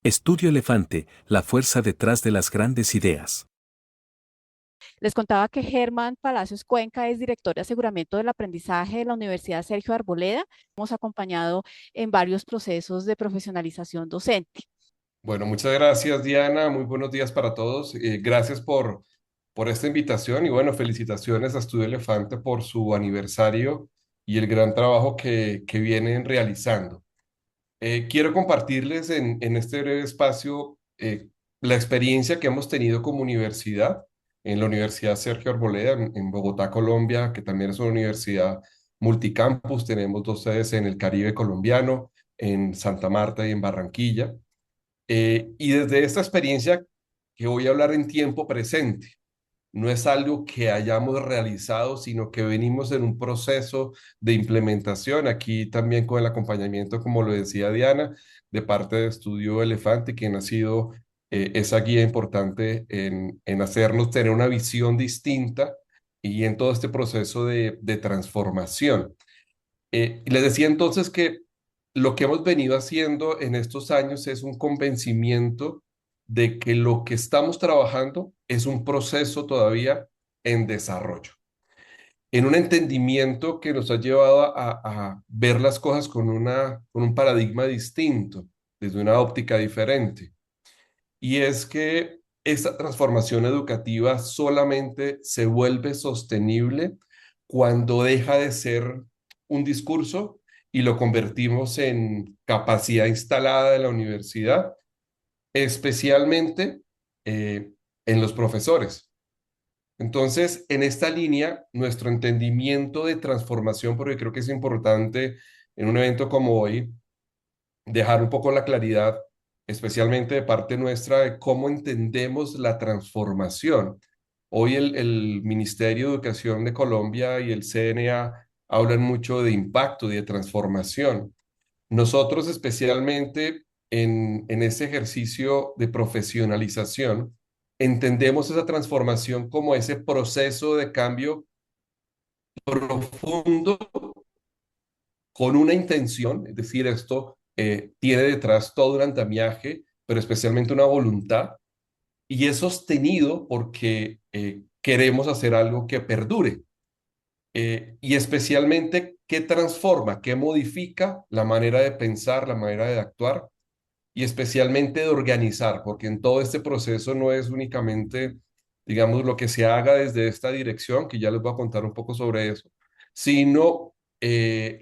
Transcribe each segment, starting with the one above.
Estudio Elefante, la fuerza detrás de las grandes ideas. Les contaba que Germán Palacios Cuenca es director de aseguramiento del aprendizaje de la Universidad Sergio Arboleda. Hemos acompañado en varios procesos de profesionalización docente. Bueno, muchas gracias, Diana. Muy buenos días para todos. Gracias por esta invitación y bueno, felicitaciones a Estudio Elefante por su aniversario y el gran trabajo que vienen realizando. Quiero compartirles en este breve espacio la experiencia que hemos tenido como universidad en la Universidad Sergio Arboleda en Bogotá, Colombia, que también es una universidad multicampus. Tenemos dos sedes en el Caribe colombiano, en Santa Marta y en Barranquilla. Y desde esta experiencia que voy a hablar en tiempo presente, no es algo que hayamos realizado, sino que venimos en un proceso de implementación, aquí también con el acompañamiento, como lo decía Diana, de parte de Estudio Elefante, quien ha sido esa guía importante en hacernos tener una visión distinta y en todo este proceso de transformación. Y les decía entonces que lo que hemos venido haciendo en estos años es un convencimiento de que lo que estamos trabajando es un proceso todavía en desarrollo, en un entendimiento que nos ha llevado a ver las cosas con un paradigma distinto, desde una óptica diferente. Y es que esta transformación educativa solamente se vuelve sostenible cuando deja de ser un discurso y lo convertimos en capacidad instalada de la universidad, especialmente en los profesores. Entonces, en esta línea, nuestro entendimiento de transformación, porque creo que es importante en un evento como hoy, dejar un poco la claridad, especialmente de parte nuestra, de cómo entendemos la transformación. Hoy el Ministerio de Educación de Colombia y el CNA hablan mucho de impacto y de transformación. Nosotros especialmente en ese ejercicio de profesionalización, entendemos esa transformación como ese proceso de cambio profundo con una intención, es decir, esto tiene detrás todo un andamiaje, pero especialmente una voluntad, y es sostenido porque queremos hacer algo que perdure, y especialmente que transforma, que modifica la manera de pensar, la manera de actuar, y especialmente de organizar, porque en todo este proceso no es únicamente, digamos, lo que se haga desde esta dirección, que ya les voy a contar un poco sobre eso, sino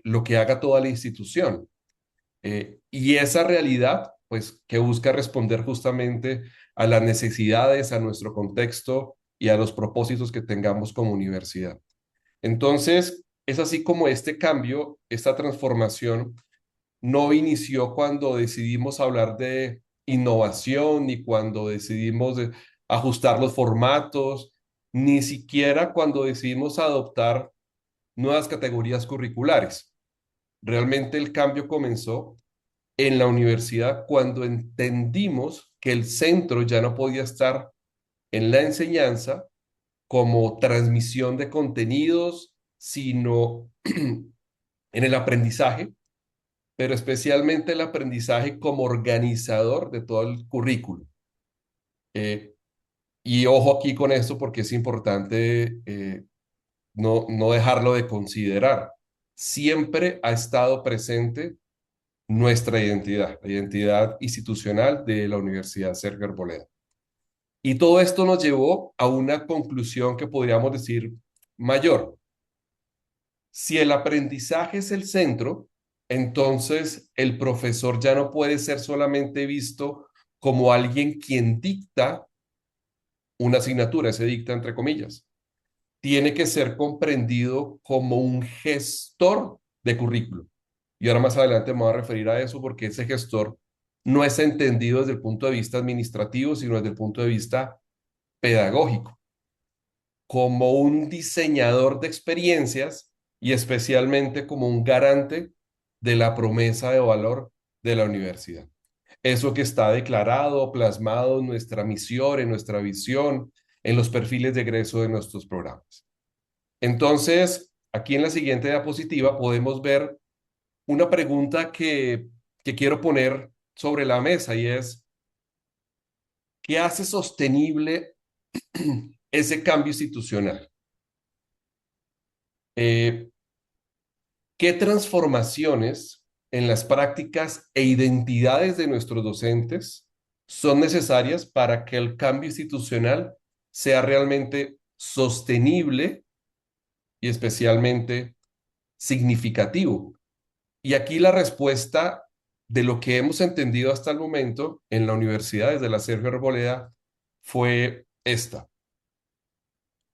lo que haga toda la institución. Y esa realidad, pues, que busca responder justamente a las necesidades, a nuestro contexto y a los propósitos que tengamos como universidad. Entonces, es así como este cambio, esta transformación, no inició cuando decidimos hablar de innovación, ni cuando decidimos ajustar los formatos, ni siquiera cuando decidimos adoptar nuevas categorías curriculares. Realmente el cambio comenzó en la universidad cuando entendimos que el centro ya no podía estar en la enseñanza como transmisión de contenidos, sino en el aprendizaje, pero especialmente el aprendizaje como organizador de todo el currículo. Eh, y ojo aquí con esto porque es importante no dejarlo de considerar. Siempre ha estado presente nuestra identidad, la identidad institucional de la Universidad Sergio Arboleda. Y todo esto nos llevó a una conclusión que podríamos decir mayor. Si el aprendizaje es el centro, entonces el profesor ya no puede ser solamente visto como alguien quien dicta una asignatura, se dicta entre comillas. Tiene que ser comprendido como un gestor de currículo. Y ahora más adelante me voy a referir a eso porque ese gestor no es entendido desde el punto de vista administrativo, sino desde el punto de vista pedagógico, como un diseñador de experiencias y especialmente como un garante de la promesa de valor de la universidad. Eso que está declarado, plasmado en nuestra misión, en nuestra visión, en los perfiles de egreso de nuestros programas. Entonces, aquí en la siguiente diapositiva podemos ver una pregunta que quiero poner sobre la mesa y es, ¿Qué hace sostenible ese cambio institucional? Eh, ¿Qué transformaciones en las prácticas e identidades de nuestros docentes son necesarias para que el cambio institucional sea realmente sostenible y especialmente significativo? Y aquí la respuesta de lo que hemos entendido hasta el momento en la universidad, desde la Sergio Arboleda, fue esta.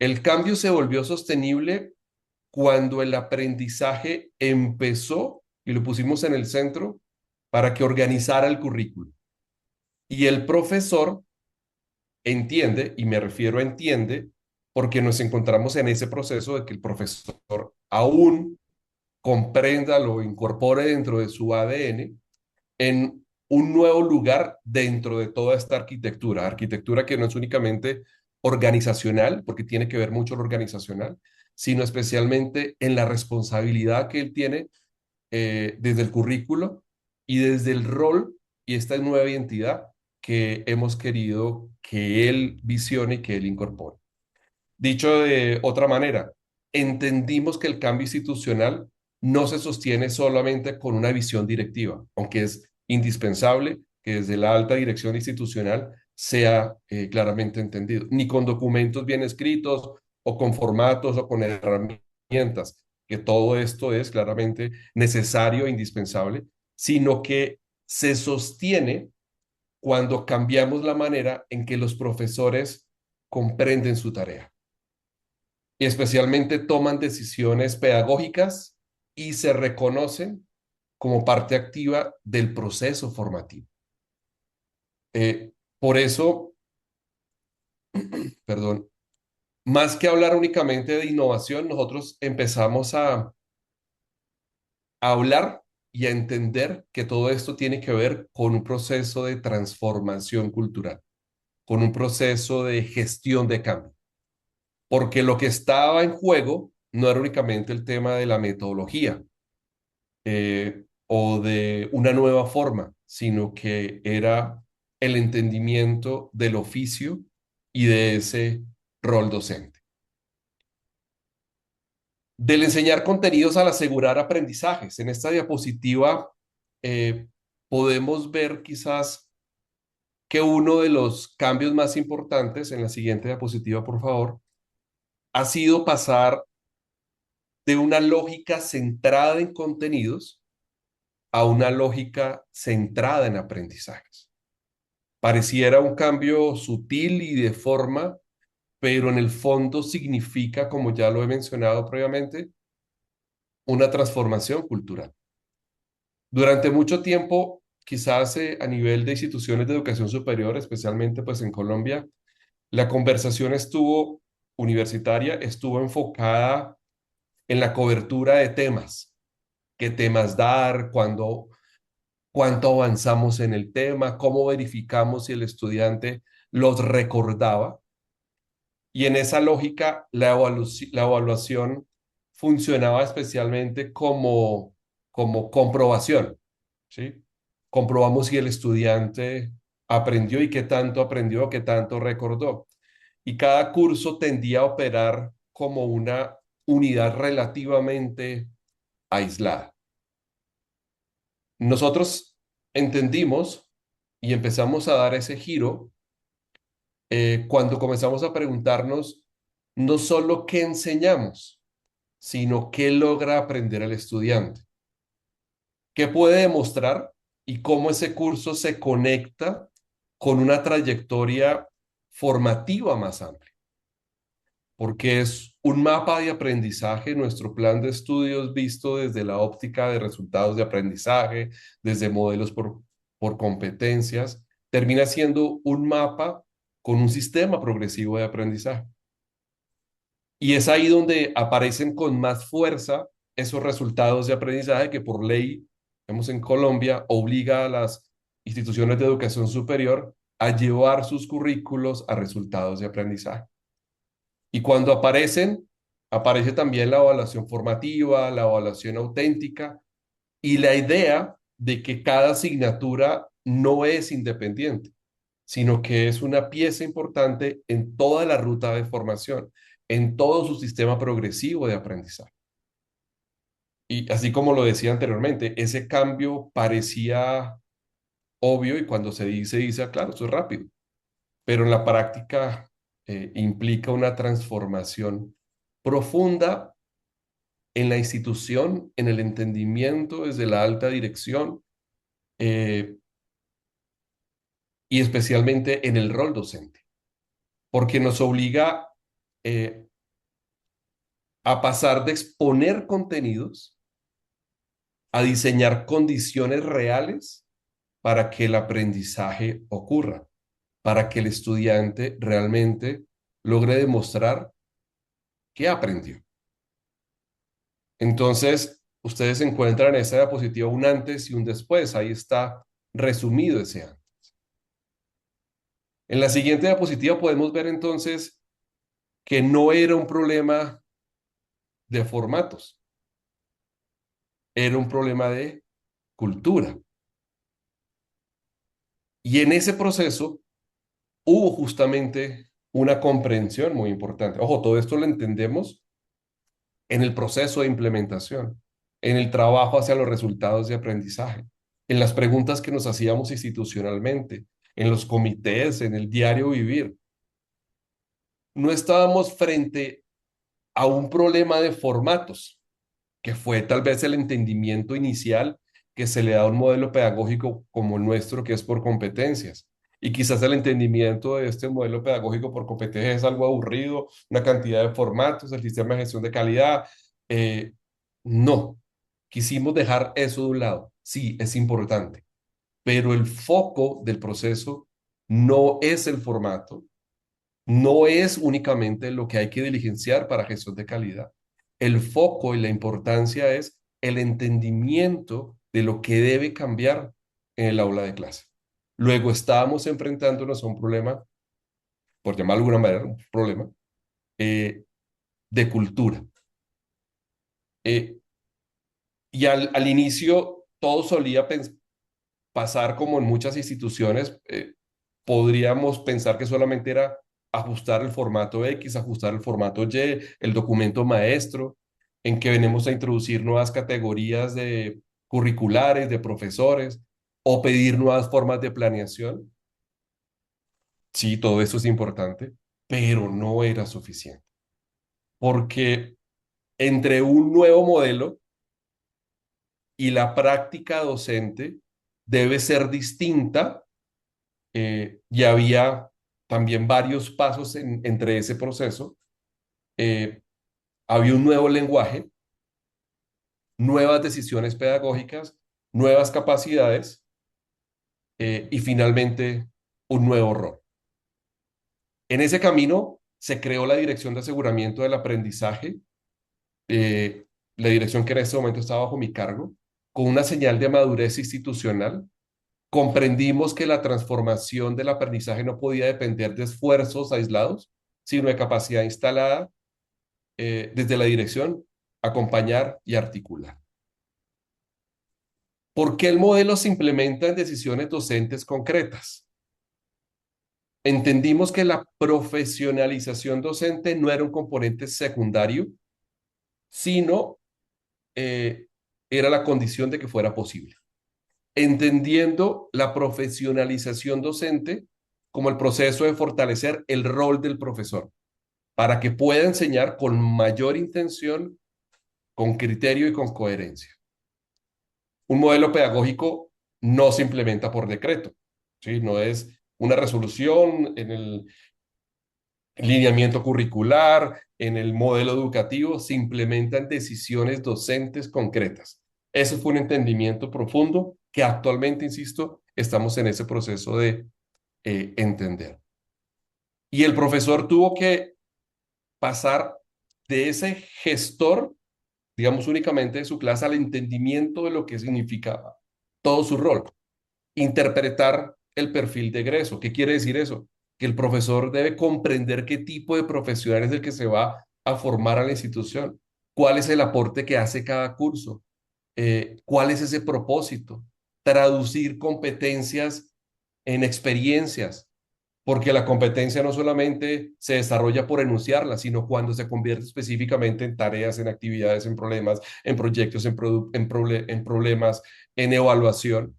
El cambio se volvió sostenible cuando el aprendizaje empezó y lo pusimos en el centro para que organizara el currículo. Y el profesor entiende, y me refiero a entiende, porque nos encontramos en ese proceso de que el profesor aún comprenda, lo incorpore dentro de su ADN en un nuevo lugar dentro de toda esta arquitectura, arquitectura que no es únicamente organizacional, porque tiene que ver mucho lo organizacional, sino especialmente en la responsabilidad que él tiene desde el currículo y desde el rol y esta nueva identidad que hemos querido que él visione y que él incorpore. Dicho de otra manera, entendimos que el cambio institucional no se sostiene solamente con una visión directiva, aunque es indispensable que desde la alta dirección institucional sea claramente entendido, ni con documentos bien escritos o con formatos o con herramientas, que todo esto es claramente necesario e indispensable, sino que se sostiene cuando cambiamos la manera en que los profesores comprenden su tarea y especialmente toman decisiones pedagógicas y se reconocen como parte activa del proceso formativo. Por eso, perdón, más que hablar únicamente de innovación, nosotros empezamos a hablar y a entender que todo esto tiene que ver con un proceso de transformación cultural, con un proceso de gestión de cambio, porque lo que estaba en juego no era únicamente el tema de la metodología, o de una nueva forma, sino que era el entendimiento del oficio y de ese rol docente. Del enseñar contenidos al asegurar aprendizajes. En esta diapositiva podemos ver quizás que uno de los cambios más importantes, en la siguiente diapositiva, por favor, ha sido pasar de una lógica centrada en contenidos a una lógica centrada en aprendizajes. Pareciera un cambio sutil y de forma, pero en el fondo significa, como ya lo he mencionado previamente, una transformación cultural. Durante mucho tiempo, quizás a nivel de instituciones de educación superior, especialmente pues en Colombia, la conversación universitaria estuvo enfocada en la cobertura de temas, qué temas dar, cuánto avanzamos en el tema, cómo verificamos si el estudiante los recordaba. Y en esa lógica, la evaluación funcionaba especialmente como comprobación, ¿sí? Comprobamos si el estudiante aprendió y qué tanto aprendió, qué tanto recordó. Y cada curso tendía a operar como una unidad relativamente aislada. Nosotros entendimos y empezamos a dar ese giro cuando comenzamos a preguntarnos no solo qué enseñamos, sino qué logra aprender el estudiante, qué puede demostrar y cómo ese curso se conecta con una trayectoria formativa más amplia, porque es un mapa de aprendizaje, nuestro plan de estudios visto desde la óptica de resultados de aprendizaje, desde modelos por competencias, termina siendo un mapa con un sistema progresivo de aprendizaje. Y es ahí donde aparecen con más fuerza esos resultados de aprendizaje que por ley, vemos en Colombia, obliga a las instituciones de educación superior a llevar sus currículos a resultados de aprendizaje. Y cuando aparecen, aparece también la evaluación formativa, la evaluación auténtica y la idea de que cada asignatura no es independiente, sino que es una pieza importante en toda la ruta de formación, en todo su sistema progresivo de aprendizaje. Y así como lo decía anteriormente, ese cambio parecía obvio y cuando dice, "Ah, claro, eso es rápido", pero en la práctica implica una transformación profunda en la institución, en el entendimiento desde la alta dirección eh, y especialmente en el rol docente, porque nos obliga eh, a pasar de exponer contenidos a diseñar condiciones reales para que el aprendizaje ocurra, para que el estudiante realmente logre demostrar que aprendió. Entonces, ustedes encuentran en esa diapositiva un antes y un después. Ahí está resumido ese antes. En la siguiente diapositiva podemos ver entonces que no era un problema de formatos, era un problema de cultura. Y en ese proceso hubo justamente una comprensión muy importante. Ojo, todo esto lo entendemos en el proceso de implementación, en el trabajo hacia los resultados de aprendizaje, en las preguntas que nos hacíamos institucionalmente, en los comités, en el diario vivir. No estábamos frente a un problema de formatos, que fue tal vez el entendimiento inicial que se le da a un modelo pedagógico como el nuestro, que es por competencias. Y quizás el entendimiento de este modelo pedagógico por competencias es algo aburrido, una cantidad de formatos, el sistema de gestión de calidad. Eh, no, quisimos dejar eso de un lado. Sí, es importante, pero el foco del proceso no es el formato, no es únicamente lo que hay que diligenciar para gestión de calidad. El foco y la importancia es el entendimiento de lo que debe cambiar en el aula de clase. Luego estábamos enfrentándonos a un problema, por llamarlo de alguna manera, un problema de cultura. Eh, y al inicio todo solía pasar como en muchas instituciones, podríamos pensar que solamente era ajustar el formato X, ajustar el formato Y, el documento maestro, en que venimos a introducir nuevas categorías de curriculares, de profesores, o pedir nuevas formas de planeación. Sí, todo eso es importante, pero no era suficiente, porque entre un nuevo modelo y la práctica docente debe ser distinta y había también varios pasos entre ese proceso. Eh, había un nuevo lenguaje, nuevas decisiones pedagógicas, nuevas capacidades y finalmente un nuevo rol. En ese camino se creó la Dirección de Aseguramiento del Aprendizaje, la dirección que en este momento está bajo mi cargo, con una señal de madurez institucional. Comprendimos que la transformación del aprendizaje no podía depender de esfuerzos aislados, sino de capacidad instalada desde la dirección, acompañar y articular. ¿Por qué el modelo se implementa en decisiones docentes concretas? Entendimos que la profesionalización docente no era un componente secundario, sino era la condición de que fuera posible. Entendiendo la profesionalización docente como el proceso de fortalecer el rol del profesor para que pueda enseñar con mayor intención, con criterio y con coherencia. Un modelo pedagógico no se implementa por decreto, ¿sí? No es una resolución en el lineamiento curricular, en el modelo educativo, se implementan decisiones docentes concretas. Eso fue un entendimiento profundo que actualmente, insisto, estamos en ese proceso de entender. Y el profesor tuvo que pasar de ese gestor, digamos únicamente de su clase, al entendimiento de lo que significaba todo su rol. Interpretar el perfil de egreso. ¿Qué quiere decir eso? Que el profesor debe comprender qué tipo de profesional es el que se va a formar a la institución, cuál es el aporte que hace cada curso, cuál es ese propósito, traducir competencias en experiencias, porque la competencia no solamente se desarrolla por enunciarla, sino cuando se convierte específicamente en tareas, en actividades, en problemas, en proyectos, en problemas, en evaluación,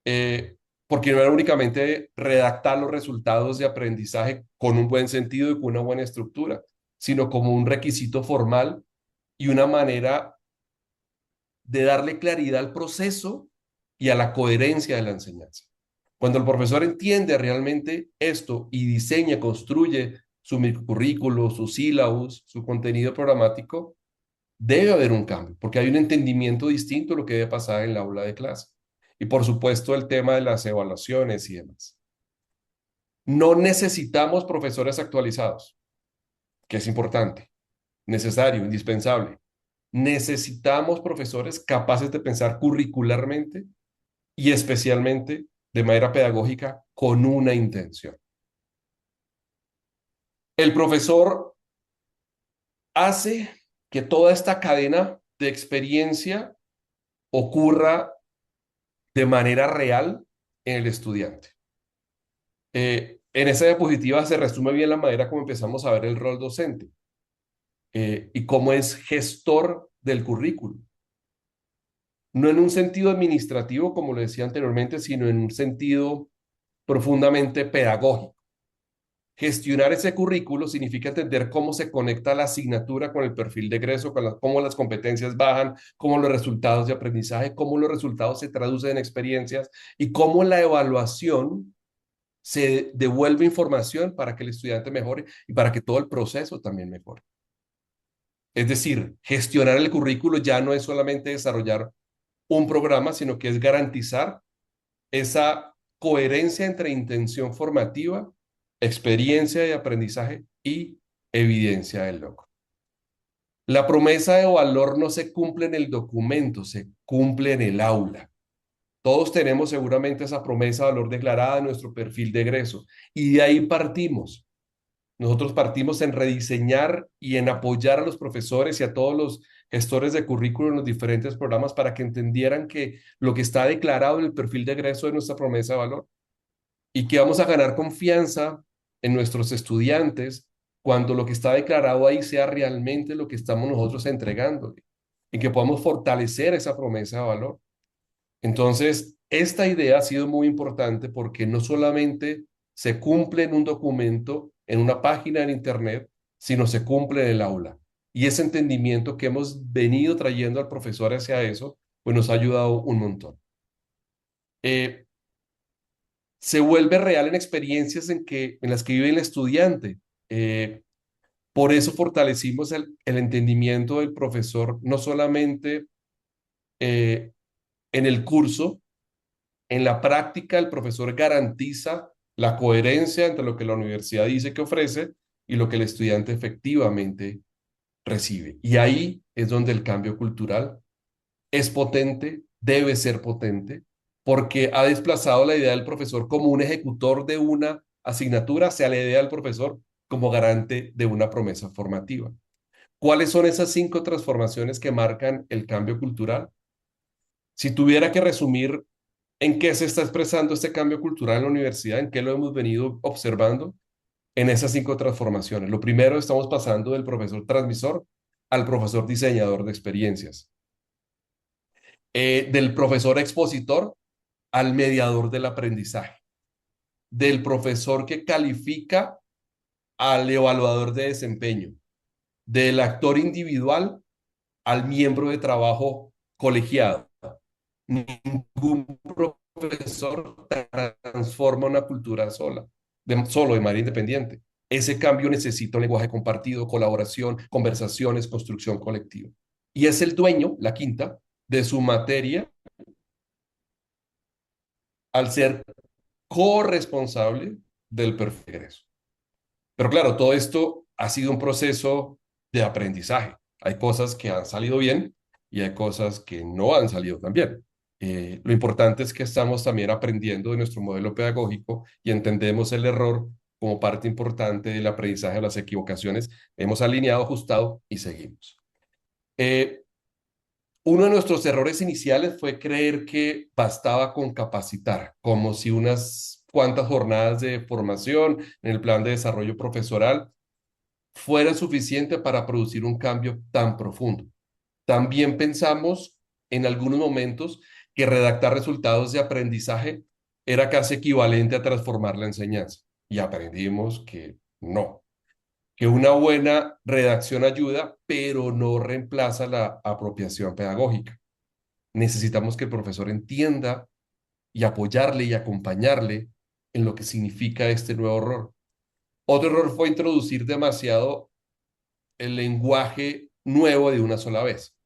eh, porque no era únicamente redactar los resultados de aprendizaje con un buen sentido y con una buena estructura, sino como un requisito formal y una manera de darle claridad al proceso y a la coherencia de la enseñanza. Cuando el profesor entiende realmente esto y diseña, construye su microcurrículo, sus sílabos, su contenido programático, debe haber un cambio, porque hay un entendimiento distinto de lo que debe pasar en la aula de clase. Y por supuesto el tema de las evaluaciones y demás. No necesitamos profesores actualizados, que es importante, necesario, indispensable. Necesitamos profesores capaces de pensar curricularmente y especialmente de manera pedagógica con una intención. El profesor hace que toda esta cadena de experiencia ocurra de manera real en el estudiante. En esa diapositiva se resume bien la manera como empezamos a ver el rol docente y cómo es gestor del currículo. No en un sentido administrativo, como lo decía anteriormente, sino en un sentido profundamente pedagógico. Gestionar ese currículo significa entender cómo se conecta la asignatura con el perfil de egreso, cómo las competencias bajan, cómo los resultados de aprendizaje, cómo los resultados se traducen en experiencias y cómo la evaluación se devuelve información para que el estudiante mejore y para que todo el proceso también mejore. Es decir, gestionar el currículo ya no es solamente desarrollar un programa, sino que es garantizar esa coherencia entre intención formativa, experiencia de aprendizaje y evidencia del logro. La promesa de valor no se cumple en el documento, se cumple en el aula. Todos tenemos seguramente esa promesa de valor declarada en nuestro perfil de egreso y de ahí partimos. Nosotros partimos en rediseñar y en apoyar a los profesores y a todos los gestores de currículo en los diferentes programas para que entendieran que lo que está declarado en el perfil de egreso es nuestra promesa de valor y que vamos a ganar confianza en nuestros estudiantes cuando lo que está declarado ahí sea realmente lo que estamos nosotros entregando y que podamos fortalecer esa promesa de valor. Entonces, esta idea ha sido muy importante porque no solamente se cumple en un documento, en una página en Internet, sino se cumple en el aula. Y ese entendimiento que hemos venido trayendo al profesor hacia eso, pues nos ha ayudado un montón. Eh, Se vuelve real en experiencias en las que vive el estudiante. Por eso fortalecimos el entendimiento del profesor, no solamente en el curso. En la práctica, el profesor garantiza la coherencia entre lo que la universidad dice que ofrece y lo que el estudiante efectivamente recibe. Y ahí es donde el cambio cultural es potente, debe ser potente, porque ha desplazado la idea del profesor como un ejecutor de una asignatura hacia la idea del profesor como garante de una promesa formativa. ¿Cuáles son esas 5 transformaciones que marcan el cambio cultural? Si tuviera que resumir en qué se está expresando este cambio cultural en la universidad, en qué lo hemos venido observando, en esas 5 transformaciones. Lo primero, estamos pasando del profesor transmisor al profesor diseñador de experiencias, del profesor expositor al mediador del aprendizaje, del profesor que califica al evaluador de desempeño, del actor individual al miembro de trabajo colegiado. Ningún profesor transforma una cultura solo de manera independiente. Ese cambio necesita un lenguaje compartido, colaboración, conversaciones, construcción colectiva. Y es el dueño, la quinta, de su materia al ser corresponsable del perfil de egreso. Pero claro, todo esto ha sido un proceso de aprendizaje. Hay cosas que han salido bien y hay cosas que no han salido tan bien. Lo importante es que estamos también aprendiendo de nuestro modelo pedagógico y entendemos el error como parte importante del aprendizaje de las equivocaciones. Hemos alineado, ajustado y seguimos. Eh, Uno de nuestros errores iniciales fue creer que bastaba con capacitar, como si unas cuantas jornadas de formación en el plan de desarrollo profesoral fuera suficiente para producir un cambio tan profundo. También pensamos en algunos momentos que redactar resultados de aprendizaje era casi equivalente a transformar la enseñanza. Y aprendimos que no, que una buena redacción ayuda, pero no reemplaza la apropiación pedagógica. Necesitamos que el profesor entienda y apoyarle y acompañarle en lo que significa este nuevo error. Otro error fue introducir demasiado el lenguaje nuevo de una sola vez.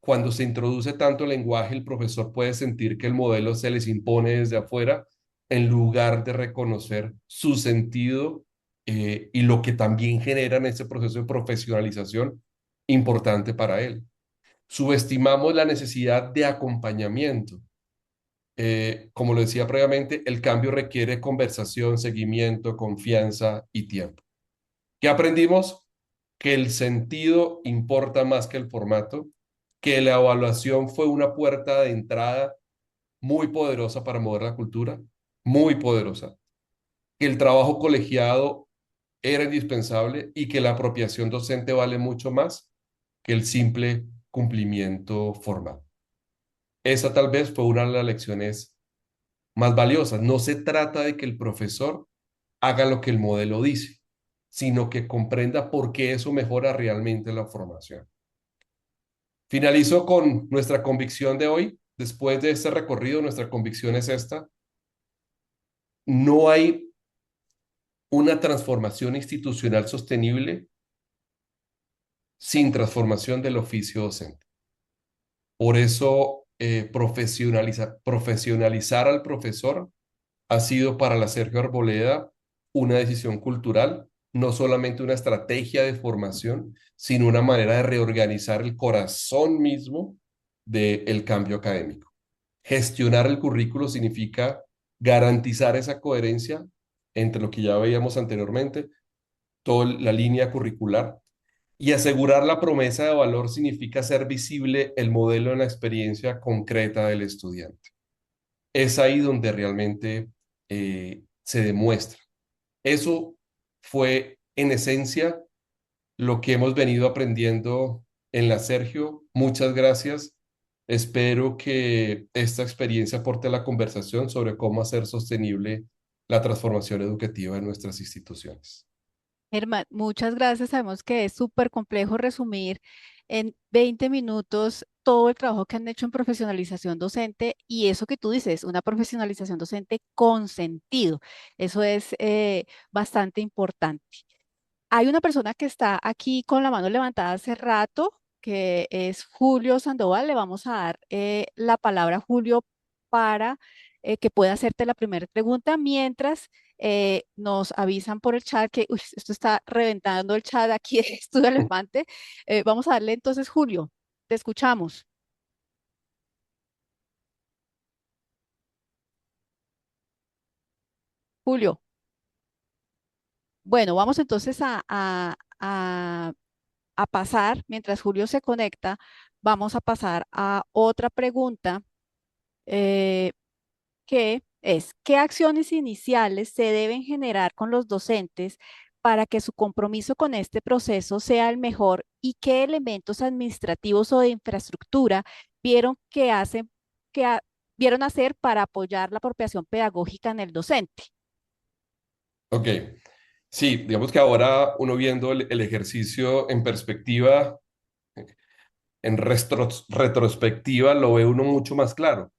Cuando se introduce tanto lenguaje, el profesor puede sentir que el modelo se les impone desde afuera en lugar de reconocer su sentido y lo que también genera en ese proceso de profesionalización importante para él. Subestimamos la necesidad de acompañamiento. Como lo decía previamente, el cambio requiere conversación, seguimiento, confianza y tiempo. ¿Qué aprendimos? Que el sentido importa más que el formato, que la evaluación fue una puerta de entrada muy poderosa para mover la cultura, muy poderosa, que el trabajo colegiado era indispensable y que la apropiación docente vale mucho más que el simple cumplimiento formal. Esa tal vez fue una de las lecciones más valiosas. No se trata de que el profesor haga lo que el modelo dice, sino que comprenda por qué eso mejora realmente la formación. Finalizo con nuestra convicción de hoy. Después de este recorrido, nuestra convicción es esta. No hay una transformación institucional sostenible sin transformación del oficio docente. Por eso, profesionalizar al profesor ha sido para la Sergio Arboleda una decisión cultural, no solamente una estrategia de formación, sino una manera de reorganizar el corazón mismo del cambio académico. Gestionar el currículo significa garantizar esa coherencia entre lo que ya veíamos anteriormente, toda la línea curricular, y asegurar la promesa de valor significa hacer visible el modelo en la experiencia concreta del estudiante. Es ahí donde realmente se demuestra. Eso fue en esencia lo que hemos venido aprendiendo en la Sergio. Muchas gracias. Espero que esta experiencia aporte a la conversación sobre cómo hacer sostenible la transformación educativa en nuestras instituciones. Germán, muchas gracias. Sabemos que es súper complejo resumir en 20 minutos todo el trabajo que han hecho en profesionalización docente y eso que tú dices, una profesionalización docente con sentido. Eso es bastante importante. Hay una persona que está aquí con la mano levantada hace rato, que es Julio Sandoval. Le vamos a dar la palabra a Julio para que pueda hacerte la primera pregunta, mientras nos avisan por el chat que uy, esto está reventando el chat aquí de Estudio Elefante. Vamos a darle entonces, Julio, te escuchamos. Julio. Bueno, vamos entonces a pasar, mientras Julio se conecta, vamos a pasar a otra pregunta eh, que es, ¿qué acciones iniciales se deben generar con los docentes para que su compromiso con este proceso sea el mejor y qué elementos administrativos o de infraestructura vieron que hacen, que ha- vieron hacer para apoyar la apropiación pedagógica en el docente? Ok, sí, digamos que ahora uno viendo el ejercicio en perspectiva, en retrospectiva, lo ve uno mucho más claro.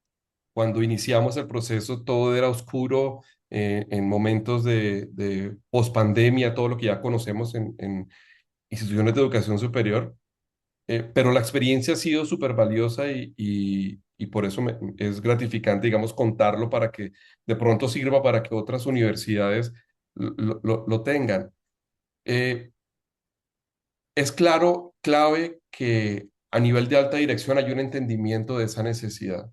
Cuando iniciamos el proceso todo era oscuro, en momentos de pospandemia, todo lo que ya conocemos en instituciones de educación superior, pero la experiencia ha sido súper valiosa y por eso es gratificante, digamos, contarlo para que de pronto sirva para que otras universidades lo tengan. Eh, es claro, clave que a nivel de alta dirección hay un entendimiento de esa necesidad.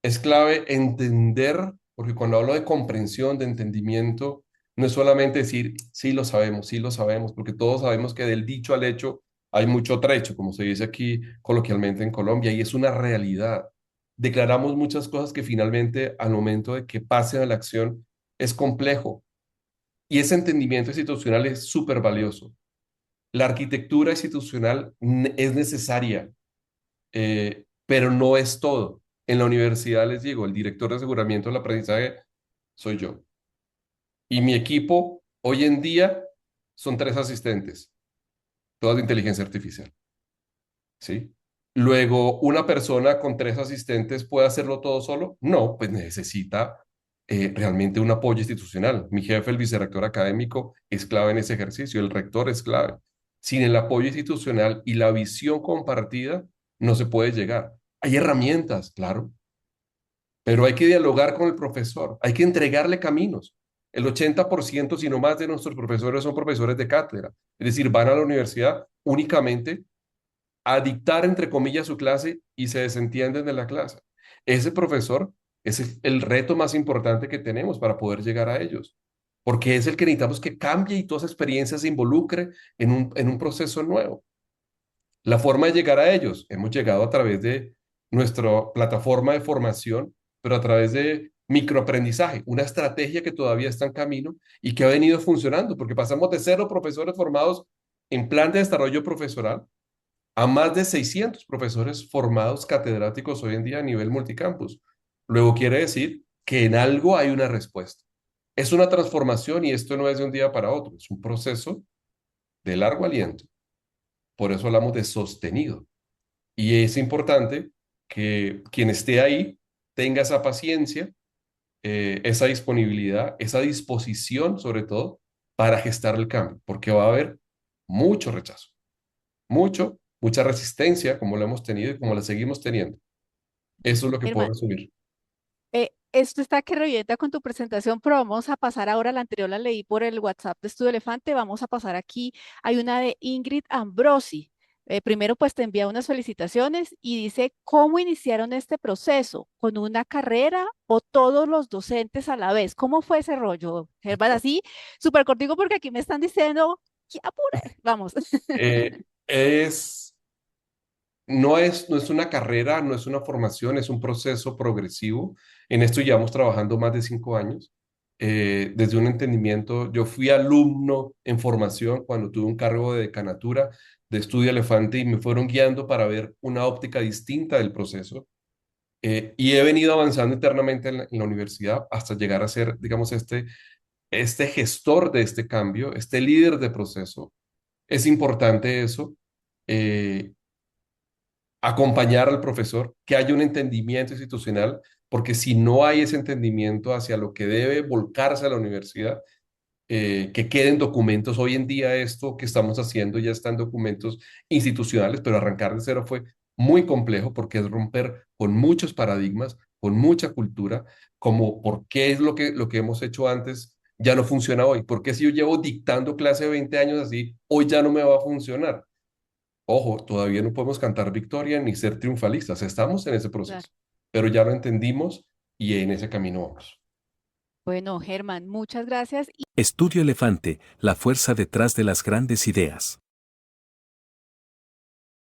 Es clave entender, porque cuando hablo de comprensión, de entendimiento, no es solamente decir, sí lo sabemos, porque todos sabemos que del dicho al hecho hay mucho trecho, como se dice aquí coloquialmente en Colombia, y es una realidad. declaramos muchas cosas que finalmente al momento de que pasen a la acción es complejo. Y ese entendimiento institucional es súper valioso. La arquitectura institucional es necesaria, pero no es todo. En la universidad, les digo, el director de aseguramiento del aprendizaje soy yo. Y mi equipo hoy en día son 3 asistentes, todas de inteligencia artificial. ¿Sí? Luego, ¿una persona con 3 asistentes puede hacerlo todo solo? No, pues necesita realmente un apoyo institucional. Mi jefe, el vicerrector académico, es clave en ese ejercicio, el rector es clave. Sin el apoyo institucional y la visión compartida, no se puede llegar. Hay herramientas, claro, pero hay que dialogar con el profesor, hay que entregarle caminos. El 80%, si no más, de nuestros profesores son profesores de cátedra, es decir, van a la universidad únicamente a dictar, entre comillas, su clase y se desentienden de la clase. Ese profesor es el reto más importante que tenemos para poder llegar a ellos, porque es el que necesitamos que cambie y toda esa experiencia se involucre en un proceso nuevo. La forma de llegar a ellos, hemos llegado a través de nuestra plataforma de formación, pero a través de microaprendizaje, una estrategia que todavía está en camino y que ha venido funcionando, porque pasamos de 0 profesores formados en plan de desarrollo profesoral a más de 600 profesores formados catedráticos hoy en día a nivel multicampus. Luego quiere decir que en algo hay una respuesta. Es una transformación y esto no es de un día para otro, es un proceso de largo aliento. Por eso hablamos de sostenido. Y es importante que quien esté ahí tenga esa paciencia, esa disponibilidad, esa disposición sobre todo para gestar el cambio, porque va a haber mucho rechazo, mucha resistencia como lo hemos tenido y como la seguimos teniendo. Eso es lo que puedo Germán, resumir. esto está que revienta con tu presentación, pero vamos a pasar ahora, la anterior la leí por el WhatsApp de Estudio Elefante, vamos a pasar aquí, hay una de Ingrid Ambrosi. Primero, pues te envía unas solicitaciones y dice, ¿cómo iniciaron este proceso? ¿Con una carrera o todos los docentes a la vez? ¿Cómo fue ese rollo, Germán? Así, súper cortico porque aquí me están diciendo, ¡que apure! Vamos. Eh, es, no es una carrera, no es una formación, es un proceso progresivo. En esto llevamos trabajando más de 5 años. Desde un entendimiento, yo fui alumno en formación cuando tuve un cargo de decanatura de Estudio Elefante y me fueron guiando para ver una óptica distinta del proceso. Y he venido avanzando internamente en la universidad hasta llegar a ser, digamos, este gestor de este cambio, este líder de proceso. Es importante eso. eh, Acompañar al profesor, que haya un entendimiento institucional, porque si no hay ese entendimiento hacia lo que debe volcarse a la universidad, que queden documentos. Hoy en día esto que estamos haciendo ya está en documentos institucionales, pero arrancar de cero fue muy complejo porque es romper con muchos paradigmas, con mucha cultura, como por qué es lo que hemos hecho antes ya no funciona hoy. ¿Por qué si yo llevo dictando clase de 20 años así, hoy ya no me va a funcionar? Ojo, todavía no podemos cantar victoria ni ser triunfalistas, estamos en ese Claro. proceso, pero ya lo entendimos y en ese camino vamos. Bueno, Germán, muchas gracias. Estudio Elefante, la fuerza detrás de las grandes ideas.